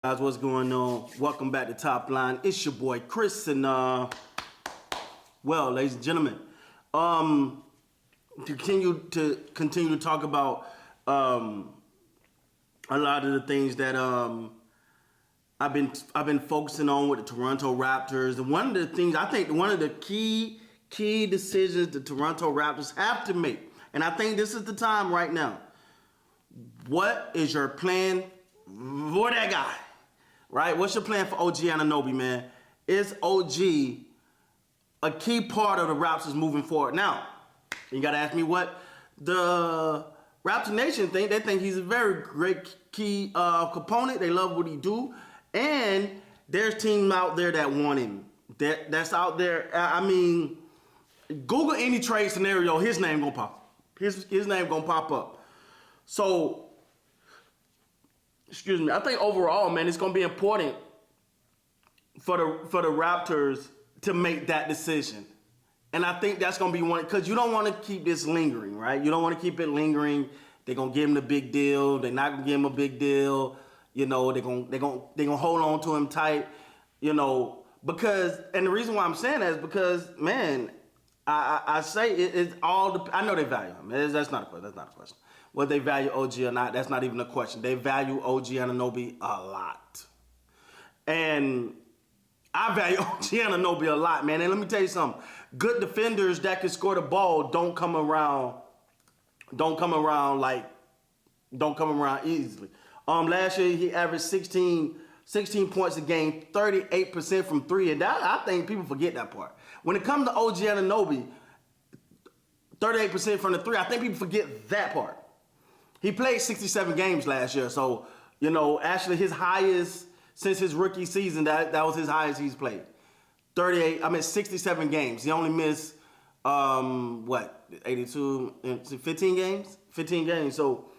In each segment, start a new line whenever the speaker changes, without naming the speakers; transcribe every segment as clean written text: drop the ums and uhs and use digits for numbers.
Guys, what's going on? Welcome back to Top Line. It's your boy Chris, and well, ladies and gentlemen, continue to talk about a lot of the things that I've been focusing on with the Toronto Raptors. And one of the things I think one of the key decisions the Toronto Raptors have to make, and I think this is the time right now. What is your plan for that guy? Right? What's your plan for OG Anunoby, man? Is OG a key part of the Raptors moving forward? Now, you got to ask me what the Raptor Nation think. They think he's a very great key component. They love what he do. And there's teams out there that want him. That's out there. I mean, Google any trade scenario, his name gonna pop. His name gonna pop up. So, excuse me, I think overall, man, it's gonna be important for the Raptors to make that decision. And I think that's gonna be one, because you don't want to keep this lingering, right? You don't want to keep it lingering. They're gonna give him the big deal. They're not gonna give him a big deal. You know, they're gonna hold on to him tight. You know, because, and the reason why I'm saying that is because, man, I say it's all. I know they value him. That's not a question. That's not a question. Whether they value OG or not, that's not even a question. They value OG Anunoby a lot, and I value OG Anunoby a lot, man. And let me tell you something: good defenders that can score the ball don't come around easily. Last year he averaged 16 points a game, 38% from three, and that, I think people forget that part. When it comes to OG Anunoby, 38% from the three, I think people forget that part. He played 67 games last year, so, you know, actually his highest since his rookie season, that was his highest he's played. 67 games. He only missed, 15 games? 15 games, so,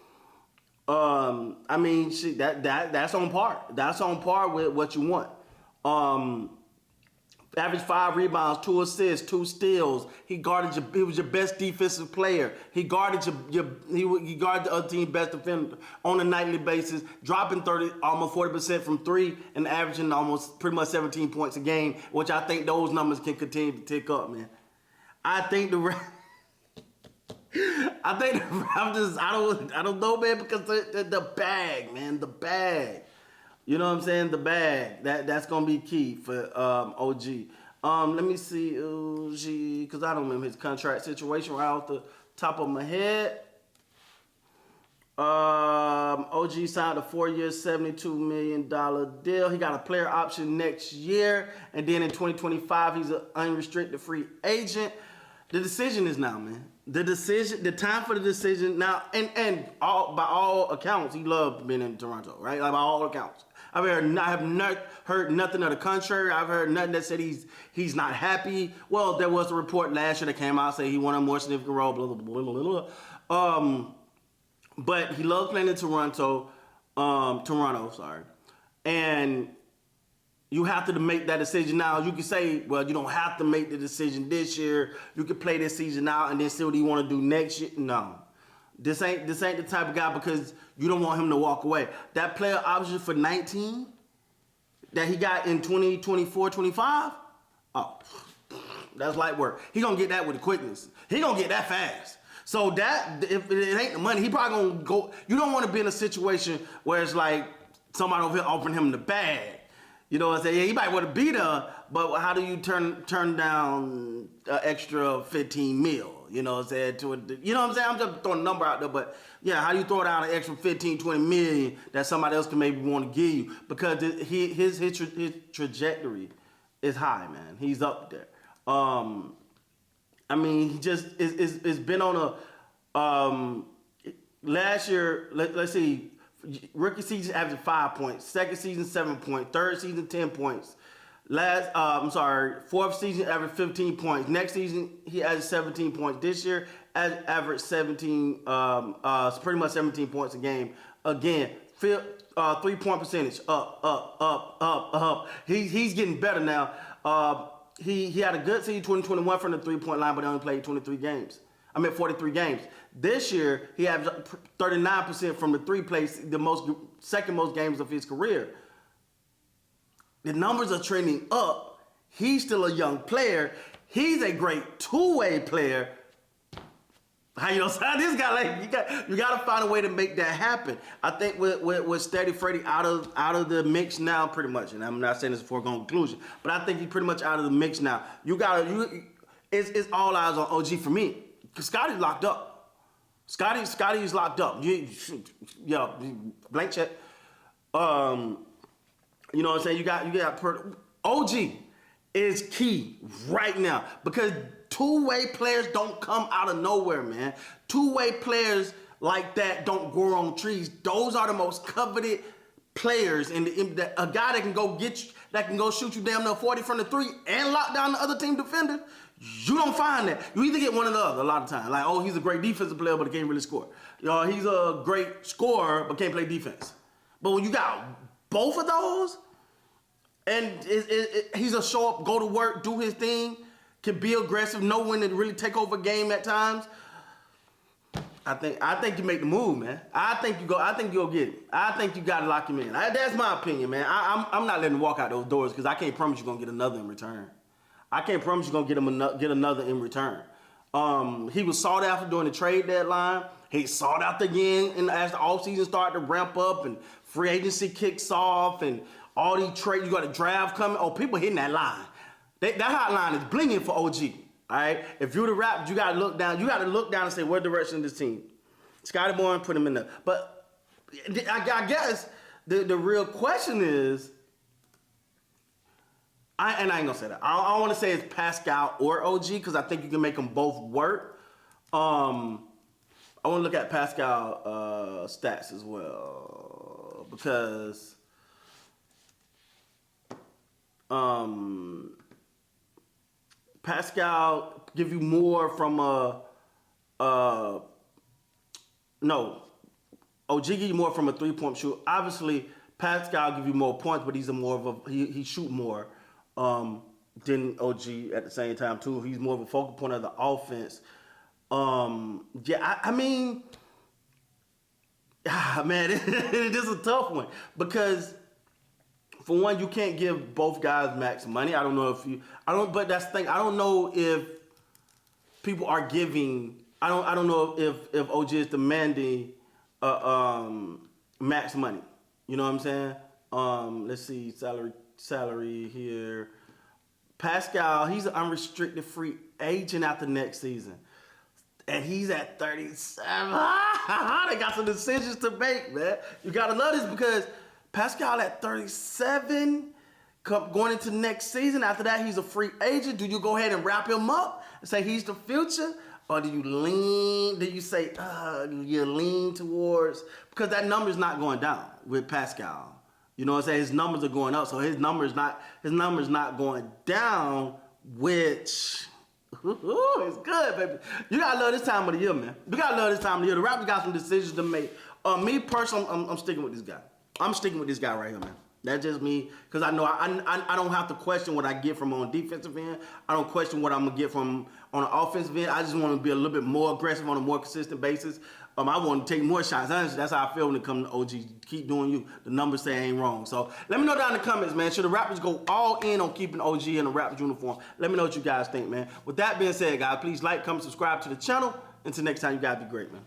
I mean, shit, that's on par. That's on par with what you want. Average 5 rebounds, 2 assists, 2 steals. He was your best defensive player. He guarded he guarded the other team best defender on a nightly basis, dropping almost 40% from 3 and averaging almost pretty much 17 points a game, which I think those numbers can continue to tick up, man. I think the Raptors, I don't know, man, because the bag, man, the bag. You know what I'm saying? The bag. That's gonna be key for OG. Let me see OG, because I don't remember his contract situation right off the top of my head. OG signed a 4-year, $72 million deal. He got a player option next year, and then in 2025 he's an unrestricted free agent. The decision is now, man. The time for the decision now, and by all accounts, he loved being in Toronto, right? Like by all accounts. I have not heard nothing of the contrary. I've heard nothing that said he's not happy. Well, there was a report last year that came out saying he wanted a more significant role, blah, blah, blah, blah, blah. But he loves playing in Toronto, and you have to make that decision now. You can say, well, you don't have to make the decision this year. You can play this season out and then see what you want to do next year. No. This ain't the type of guy, because you don't want him to walk away. That player option for 19 that he got in 2024, 25, oh, that's light work. He gonna get that with the quickness. He gonna get that fast. So that, if it ain't the money, he probably gonna go. You don't want to be in a situation where it's like somebody over here offering him the bag. You know what I'm saying? Yeah, he might want to be there, but how do you turn down an extra 15 mil? You know what I'm saying? You know what I'm saying? I'm just throwing a number out there, but yeah, how do you throw down an extra 15, 20 million that somebody else can maybe want to give you? Because his trajectory is high, man. He's up there. I mean, he just is been on a last year. Let's see. Rookie season averaged 5 points. Second season 7 points. Third season 10 points. Fourth season averaged 15 points. Next season he averaged 17 points. This year averaged 17, pretty much 17 points a game. Again, 3-point percentage up. He's getting better now. He had a good season 2021 from the 3-point line, but he only played 43 games. 43 games. This year, he averaged 39% from the 3 place, the second most games of his career. The numbers are trending up. He's still a young player. He's a great two-way player. How you know sign this guy? Like you got to find a way to make that happen. I think with Steady Freddy out of the mix now, pretty much. And I'm not saying this for a conclusion, but I think he's pretty much out of the mix now. It's all eyes on OG for me. Cause Scotty's locked up. Scotty's locked up. Blank check. You know what I'm saying? You got OG is key right now because two-way players don't come out of nowhere, man. Two-way players like that don't grow on trees. Those are the most coveted players a guy that can go shoot you damn near 40 from the three and lock down the other team defender. You don't find that. You either get one or the other a lot of times. Like, oh, he's a great defensive player, but he can't really score. He's a great scorer, but can't play defense. But when you got both of those, and he's a show up, go to work, do his thing, can be aggressive, know when to really take over a game at times. I think you make the move, man. I think you'll get it. I think you gotta lock him in. That's my opinion, man. I'm not letting him walk out those doors because I can't promise you're gonna get another in return. I can't promise you're gonna get another in return. He was sought after during the trade deadline. He sought after again as the offseason started to ramp up and free agency kicks off and all these trades. You got a draft coming. Oh, people hitting that line. That hotline is blinging for OG. All right. If you're the Raptors, you gotta look down. You gotta look down and say, what direction is this team? Scotty Bourne, put him in there. But I guess the real question is, I ain't gonna say that. I want to say it's Pascal or OG because I think you can make them both work. I want to look at Pascal stats as well because Pascal give you more from OG give you more from a 3-point shoot. Obviously, Pascal give you more points, but he's he shoot more than OG at the same time too. He's more of a focal point of the offense. I mean, man, it is a tough one because for one, you can't give both guys max money. But that's the thing. I don't know if people are giving. I don't know if OG is demanding max money. You know what I'm saying? Let's see salary here. Pascal, he's an unrestricted free agent after next season. And he's at 37. They got some decisions to make, man. You gotta love this because Pascal at 37, going into next season. After that, he's a free agent. Do you go ahead and wrap him up and say he's the future? Or do you lean towards, because that number's not going down with Pascal. You know what I'm saying? His numbers are going up, so his number's not going down, which it's good, baby. You gotta love this time of the year, man. You gotta love this time of the year. The Raptors got some decisions to make. Me personally, I'm sticking with this guy. I'm sticking with this guy right here, man. That's just me, because I know I don't have to question what I get from on defensive end. I don't question what I'm gonna get from on the offensive end. I just want to be a little bit more aggressive on a more consistent basis. I want to take more shots. Honestly, that's how I feel when it comes to OG. Keep doing you. The numbers say I ain't wrong. So let me know down in the comments, man. Should the Raptors go all in on keeping OG in a Raptors uniform? Let me know what you guys think, man. With that being said, guys, please like, comment, subscribe to the channel. Until next time, you guys be great, man.